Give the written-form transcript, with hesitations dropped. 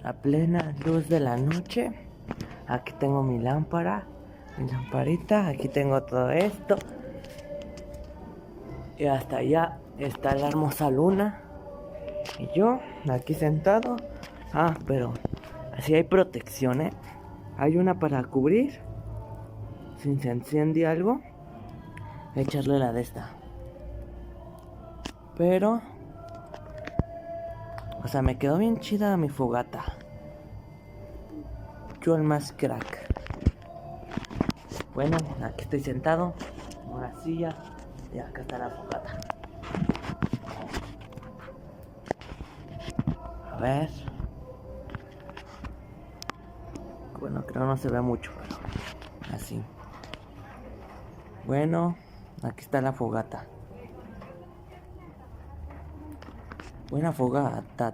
a plena luz de la noche. Aquí tengo mi lámpara, mi lamparita, aquí tengo todo esto. Y hasta allá está la hermosa luna. Y yo, aquí sentado. Pero así hay protección, ¿eh? Hay una para cubrir. Si se enciende algo, echarle la de esta. Pero, o sea, me quedó bien chida mi fogata. Yo el más crack. Bueno, aquí estoy sentado en una silla y acá está la fogata. A ver. Bueno, creo no se ve mucho, pero así. Bueno, aquí está la fogata. Buena fogata.